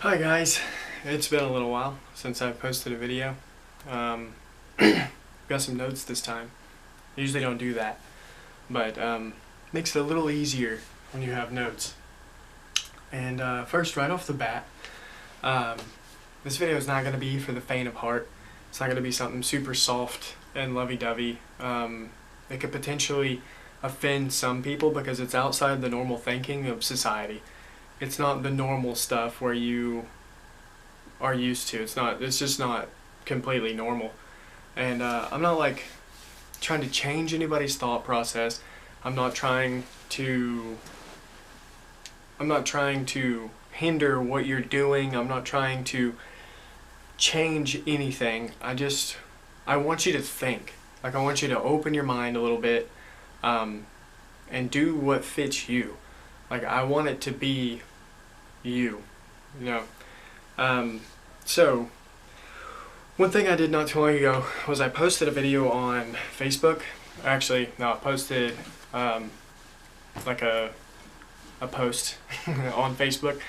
Hi guys, it's been a little while since I've posted a video. Got some notes this time. I usually don't do that, but makes it a little easier when you have notes. And first, right off the bat, this video is not going to be for the faint of heart. It's not going to be something super soft and lovey-dovey. It could potentially offend some people because it's outside the normal thinking of society. It's not the normal stuff where you are used to. It's just not completely normal. And I'm not like trying to change anybody's thought process. I'm not trying to hinder what you're doing. I'm not trying to change anything. I want you to think. Like, I want you to open your mind a little bit and do what fits you. Like, I want it to be you know. So one thing I did not too long ago was I posted a video on Facebook. Actually, no, I posted like a post on Facebook,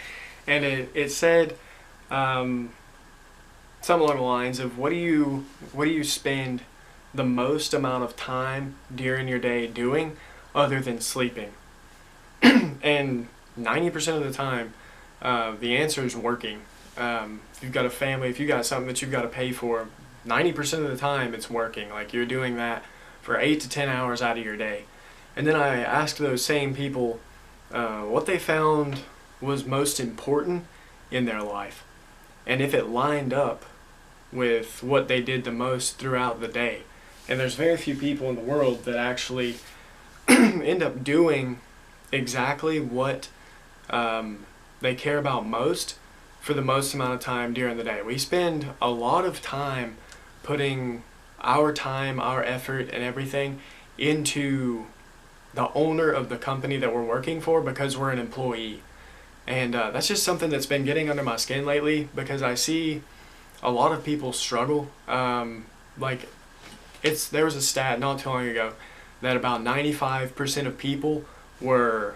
and it said something along the lines of what do you spend the most amount of time during your day doing other than sleeping? And 90% of the time, the answer is working. If you've got a family, if you've got something that you've got to pay for, 90% of the time it's working. Like, you're doing that for 8 to 10 hours out of your day. And then I asked those same people what they found was most important in their life, and if it lined up with what they did the most throughout the day. And there's very few people in the world that actually end up doing exactly what they care about most for the most amount of time during the day. We spend a lot of time putting our time, our effort, and everything into the owner of the company that we're working for because we're an employee. And that's just something that's been getting under my skin lately, because I see a lot of people struggle. There was a stat not too long ago that about 95% of people were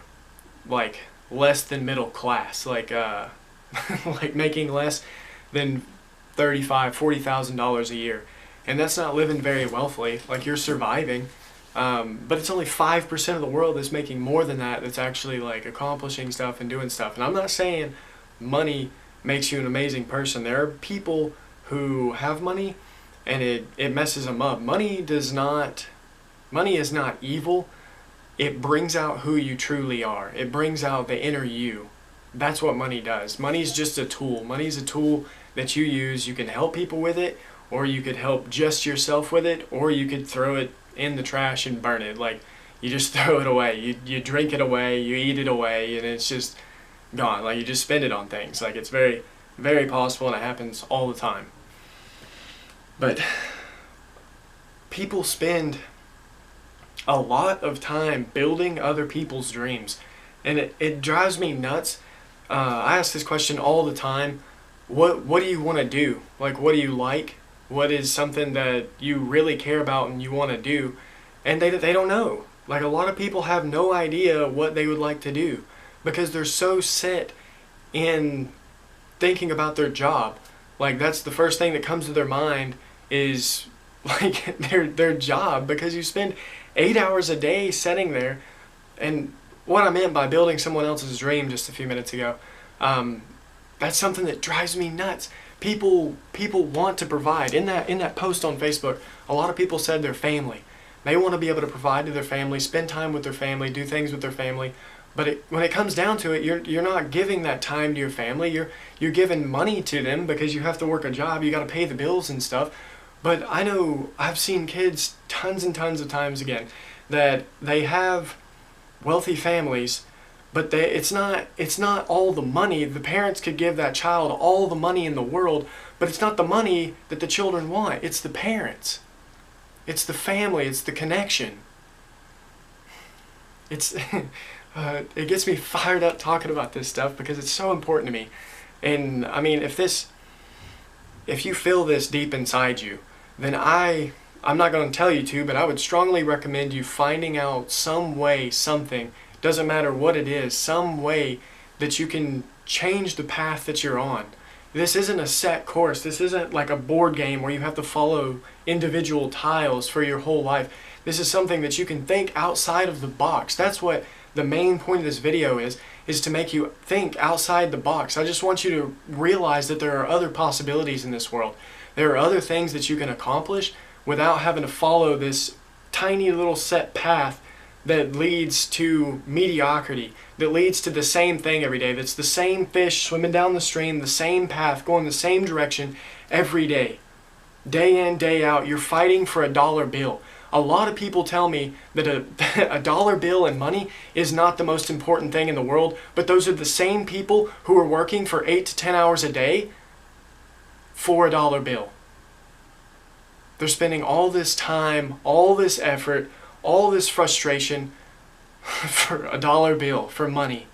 like less than middle class, like like making less than $40,000 a year, and that's not living very wealthily. Like, you're surviving, but it's only 5% of the world that's making more than that, that's actually like accomplishing stuff and doing stuff. And I'm not saying money makes you an amazing person. There are people who have money and it messes them up. Money is not evil. It brings out who you truly are. It brings out the inner you. That's what money does. Money's just a tool. Money's a tool that you use. You can help people with it, or you could help just yourself with it, or you could throw it in the trash and burn it. Like, you just throw it away. You drink it away, you eat it away, and it's just gone. Like, you just spend it on things. Like, it's very, very possible, and it happens all the time. But people spend a lot of time building other people's dreams, and it drives me nuts. I ask this question all the time. What do you want to do? Like, what do you like? What is something that you really care about and you want to do? And they don't know. Like, a lot of people have no idea what they would like to do because they're so set in thinking about their job. Like, that's the first thing that comes to their mind is like their job, because you spend 8 hours a day sitting there. And what I meant by building someone else's dream just a few minutes ago, that's something that drives me nuts. People want to provide. In that post on Facebook, a lot of people said their family. They want to be able to provide to their family, spend time with their family, do things with their family. But when it comes down to it, you're not giving that time to your family. You're giving money to them because you have to work a job. You got to pay the bills and stuff. But I know I've seen kids tons and tons of times again that they have wealthy families, but it's not all the money. The parents could give that child all the money in the world, but it's not the money that the children want. It's the parents. It's the family. It's the connection. It's it gets me fired up talking about this stuff because it's so important to me. And I mean, if you feel this deep inside you, then I'm not going to tell you to, but I would strongly recommend you finding out some way, something, doesn't matter what it is, some way that you can change the path that you're on. This isn't a set course. This isn't like a board game where you have to follow individual tiles for your whole life. This is something that you can think outside of the box. That's what the main point of this video is to make you think outside the box. I just want you to realize that there are other possibilities in this world. There are other things that you can accomplish without having to follow this tiny little set path that leads to mediocrity, that leads to the same thing every day, that's the same fish swimming down the stream, the same path, going the same direction every day. Day in, day out, you're fighting for a dollar bill. A lot of people tell me that a dollar bill and money is not the most important thing in the world, but those are the same people who are working for 8 to 10 hours a day for a dollar bill. They're spending all this time, all this effort, all this frustration for a dollar bill, for money.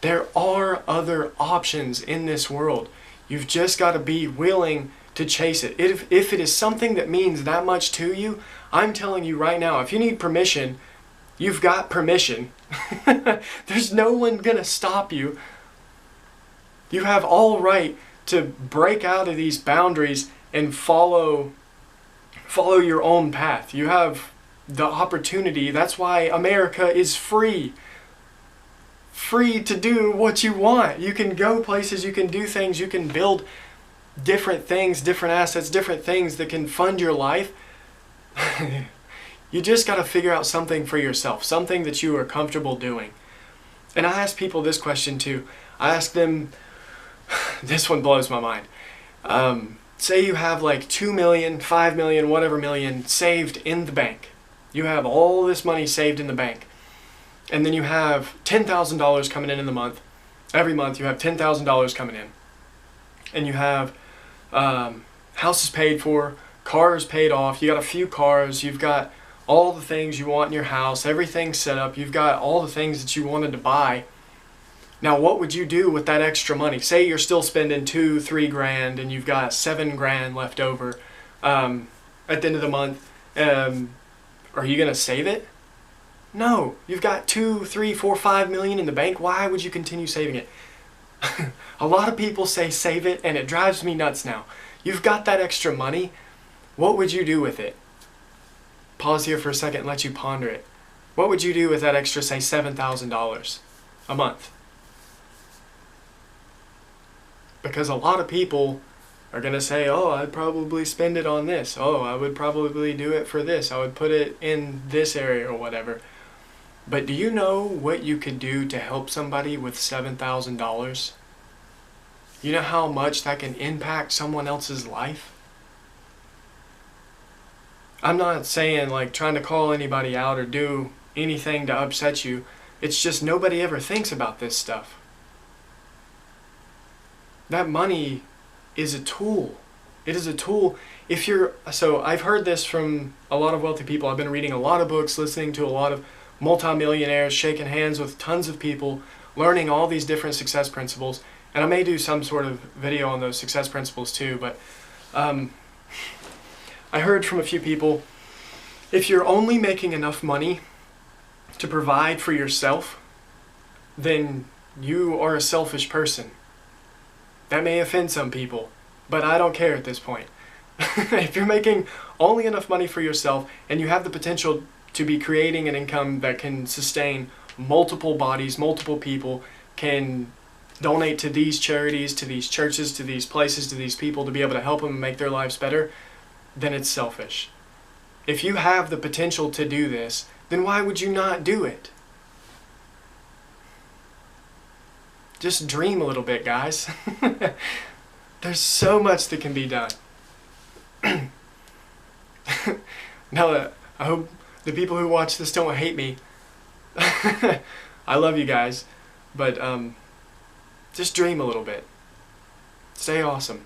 There are other options in this world. You've just got to be willing to chase it. If it is something that means that much to you, I'm telling you right now, if you need permission, you've got permission. There's no one gonna stop you. You have all right to break out of these boundaries and follow your own path. You have the opportunity. That's why America is free. Free to do what you want. You can go places, you can do things, you can build different things, different assets, different things that can fund your life. You just got to figure out something for yourself, something that you are comfortable doing. And I ask people this question too. I ask them, this one blows my mind. Say you have like 2 million, 5 million, whatever million saved in the bank. You have all this money saved in the bank. And then you have $10,000 coming in the month. Every month you have $10,000 coming in. And you have houses paid for, cars paid off, you got a few cars, you've got all the things you want in your house, everything's set up, you've got all the things that you wanted to buy. Now what would you do with that extra money? Say you're still spending 2-3 grand and you've got 7 grand left over at the end of the month. Are you gonna save it? No, you've got 2, 3, 4, 5 million in the bank. Why would you continue saving it? A lot of people say save it, and it drives me nuts now. You've got that extra money. What would you do with it? Pause here for a second and let you ponder it. What would you do with that extra, say, $7,000 a month? Because a lot of people are going to say, oh, I'd probably spend it on this. Oh, I would probably do it for this. I would put it in this area or whatever. But do you know what you could do to help somebody with $7,000? You know how much that can impact someone else's life? I'm not saying like trying to call anybody out or do anything to upset you. It's just nobody ever thinks about this stuff. That money is a tool. It is a tool. So I've heard this from a lot of wealthy people. I've been reading a lot of books, listening to a lot of multimillionaires, shaking hands with tons of people, learning all these different success principles. And I may do some sort of video on those success principles too, but I heard from a few people, if you're only making enough money to provide for yourself, then you are a selfish person. That may offend some people, but I don't care at this point. If you're making only enough money for yourself and you have the potential to be creating an income that can sustain multiple bodies, multiple people, can donate to these charities, to these churches, to these places, to these people to be able to help them make their lives better, then it's selfish. If you have the potential to do this, then why would you not do it? Just dream a little bit, guys. There's so much that can be done. Now, I hope the people who watch this don't hate me. I love you guys, but just dream a little bit. Stay awesome.